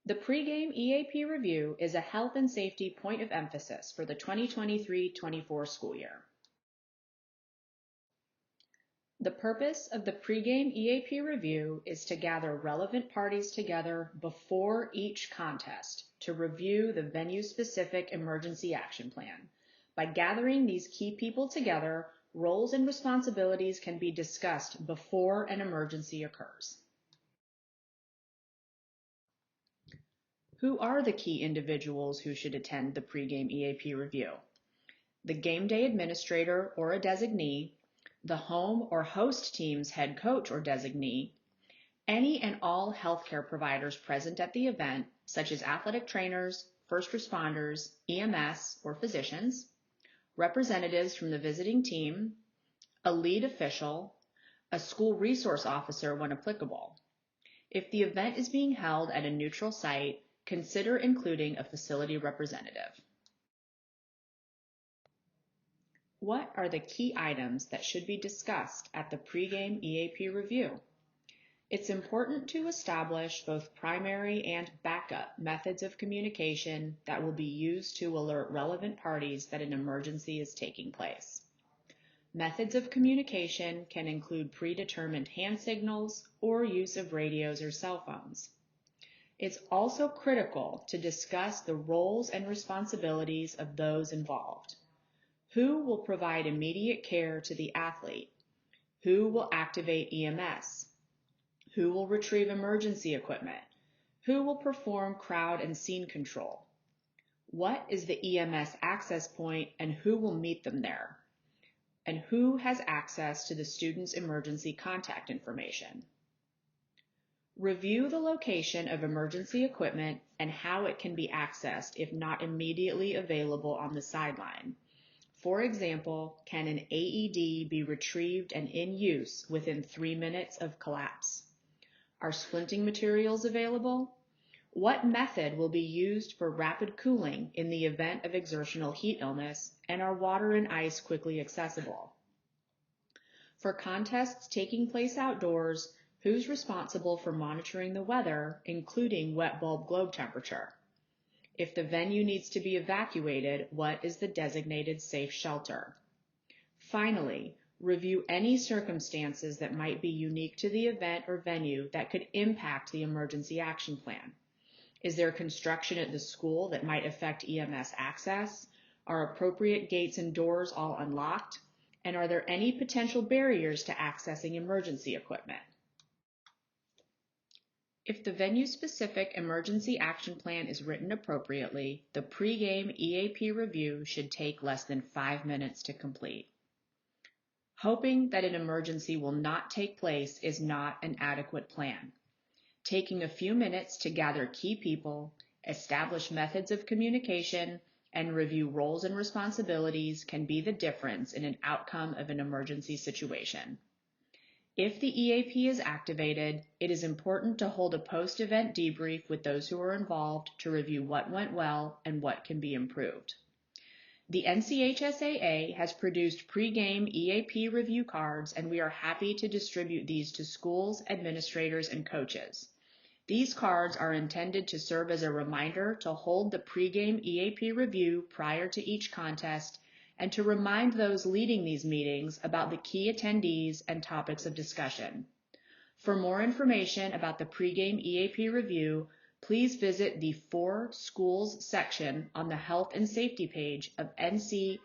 The PreGame EAP review is a health and safety point of emphasis for the 2023-24 school year. The purpose of the PreGame EAP review is to gather relevant parties together before each contest to review the venue-specific emergency action plan. By gathering these key people together, roles and responsibilities can be discussed before an emergency occurs. Who are the key individuals who should attend the PreGame EAP review? The game day administrator or a designee, the home or host team's head coach or designee, any and all healthcare providers present at the event, such as athletic trainers, first responders, EMS, or physicians, representatives from the visiting team, a lead official, a school resource officer when applicable. If the event is being held at a neutral site, consider including a facility representative. What are the key items that should be discussed at the PreGame EAP review? It's important to establish both primary and backup methods of communication that will be used to alert relevant parties that an emergency is taking place. Methods of communication can include predetermined hand signals or use of radios or cell phones. It's also critical to discuss the roles and responsibilities of those involved. Who will provide immediate care to the athlete? Who will activate EMS? Who will retrieve emergency equipment? Who will perform crowd and scene control? What is the EMS access point and who will meet them there? And who has access to the student's emergency contact information? Review the location of emergency equipment and how it can be accessed if not immediately available on the sideline. For example, can an AED be retrieved and in use within 3 minutes of collapse? Are splinting materials available? What method will be used for rapid cooling in the event of exertional heat illness, and are water and ice quickly accessible? For contests taking place outdoors, who's responsible for monitoring the weather, including wet bulb globe temperature? If the venue needs to be evacuated, what is the designated safe shelter? Finally, review any circumstances that might be unique to the event or venue that could impact the emergency action plan. Is there construction at the school that might affect EMS access? Are appropriate gates and doors all unlocked? And are there any potential barriers to accessing emergency equipment? If the venue-specific emergency action plan is written appropriately, the PreGame EAP review should take less than 5 minutes to complete. Hoping that an emergency will not take place is not an adequate plan. Taking a few minutes to gather key people, establish methods of communication, and review roles and responsibilities can be the difference in an outcome of an emergency situation. If the EAP is activated, it is important to hold a post-event debrief with those who are involved to review what went well and what can be improved. The NCHSAA has produced PreGame EAP review cards, and we are happy to distribute these to schools, administrators, and coaches. These cards are intended to serve as a reminder to hold the PreGame EAP review prior to each contest and to remind those leading these meetings about the key attendees and topics of discussion. For more information about the PreGame EAP review, please visit the For Schools section on the Health and Safety page of NCHSAA.org.